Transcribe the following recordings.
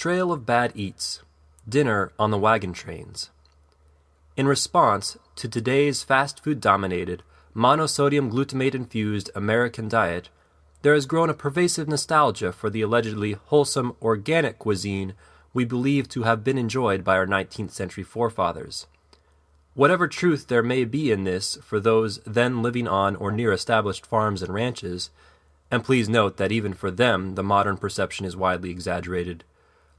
Trail of Bad Eats. Dinner on the Wagon Trains. In response to today's fast food-dominated, monosodium glutamate-infused American diet, there has grown a pervasive nostalgia for the allegedly wholesome organic cuisine we believe to have been enjoyed by our 19th century forefathers. Whatever truth there may be in this for those then living on or near established farms and ranches, and please note that even for them the modern perception is widely exaggerated,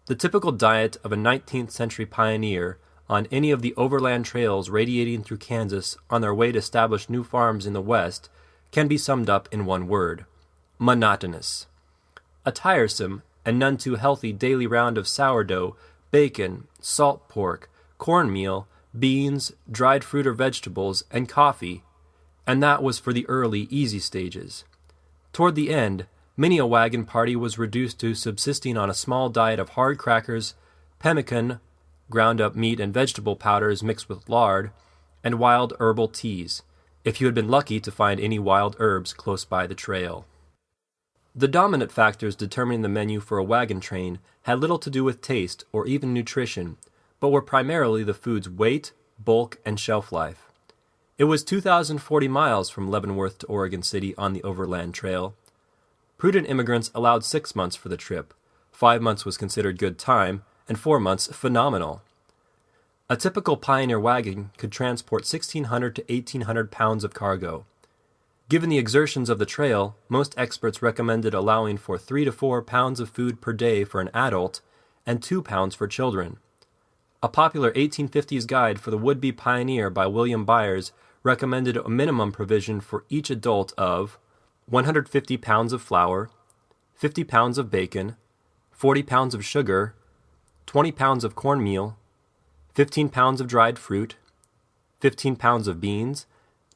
the typical diet of a 19th century pioneer on any of the overland trails radiating through Kansas on their way to establish new farms in the West can be summed up in one word: monotonous. A tiresome and none too healthy daily round of sourdough, bacon, salt pork, cornmeal, beans, dried fruit or vegetables, and coffee, and that was for the early, easy stages. Toward the end, many a wagon party was reduced to subsisting on a small diet of hard crackers, pemmican, ground-up meat and vegetable powders mixed with lard, and wild herbal teas, if you had been lucky to find any wild herbs close by the trail. The dominant factors determining the menu for a wagon train had little to do with taste or even nutrition, but were primarily the food's weight, bulk, and shelf life. It was 2,040 miles from Leavenworth to Oregon City on the Overland Trail. Prudent immigrants allowed 6 months for the trip. 5 months was considered good time, and 4 months phenomenal. A typical pioneer wagon could transport 1,600 to 1,800 pounds of cargo. Given the exertions of the trail, most experts recommended allowing for 3 to 4 pounds of food per day for an adult and 2 pounds for children. A popular 1850s guide for the would-be pioneer by William Byers recommended a minimum provision for each adult of 150 pounds of flour, 50 pounds of bacon, 40 pounds of sugar, 20 pounds of cornmeal, 15 pounds of dried fruit, 15 pounds of beans,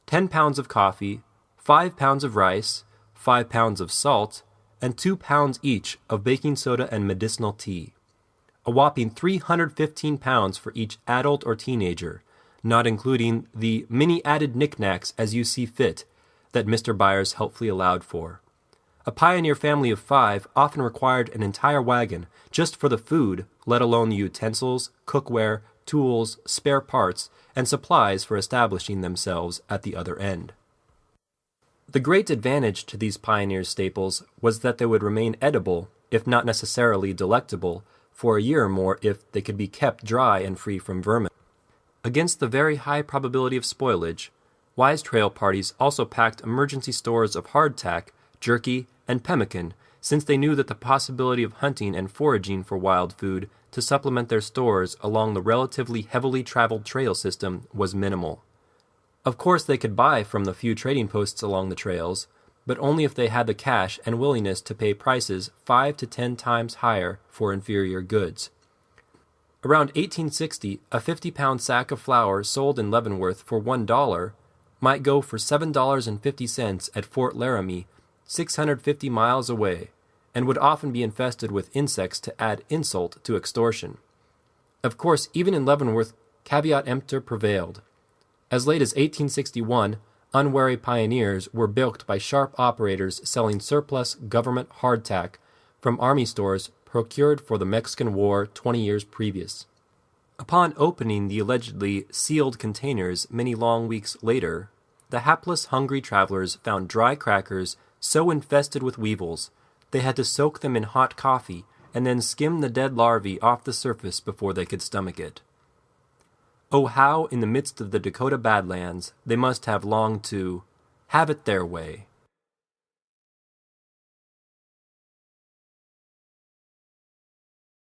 10 pounds of coffee, 5 pounds of rice, 5 pounds of salt, and 2 pounds each of baking soda and medicinal tea. A whopping 315 pounds for each adult or teenager, not including the many added knickknacks as you see fit that Mr. Byers helpfully allowed for. A pioneer family of 5 often required an entire wagon just for the food, let alone the utensils, cookware, tools, spare parts, and supplies for establishing themselves at the other end. The great advantage to these pioneer staples was that they would remain edible, if not necessarily delectable, for a year or more if they could be kept dry and free from vermin. Against the very high probability of spoilage, wise trail parties also packed emergency stores of hardtack, jerky, and pemmican, since they knew that the possibility of hunting and foraging for wild food to supplement their stores along the relatively heavily traveled trail system was minimal. Of course, they could buy from the few trading posts along the trails, but only if they had the cash and willingness to pay prices 5 to 10 times higher for inferior goods. Around 1860, a 50-pound sack of flour sold in Leavenworth for $1 might go for $7.50 at Fort Laramie, 650 miles away, and would often be infested with insects to add insult to extortion. Of course, even in Leavenworth, caveat emptor prevailed. As late as 1861, unwary pioneers were bilked by sharp operators selling surplus government hardtack from army stores procured for the Mexican War 20 years previous. Upon opening the allegedly sealed containers many long weeks later, the hapless, hungry travelers found dry crackers so infested with weevils they had to soak them in hot coffee and then skim the dead larvae off the surface before they could stomach it. Oh, how, in the midst of the Dakota Badlands, they must have longed to have it their way.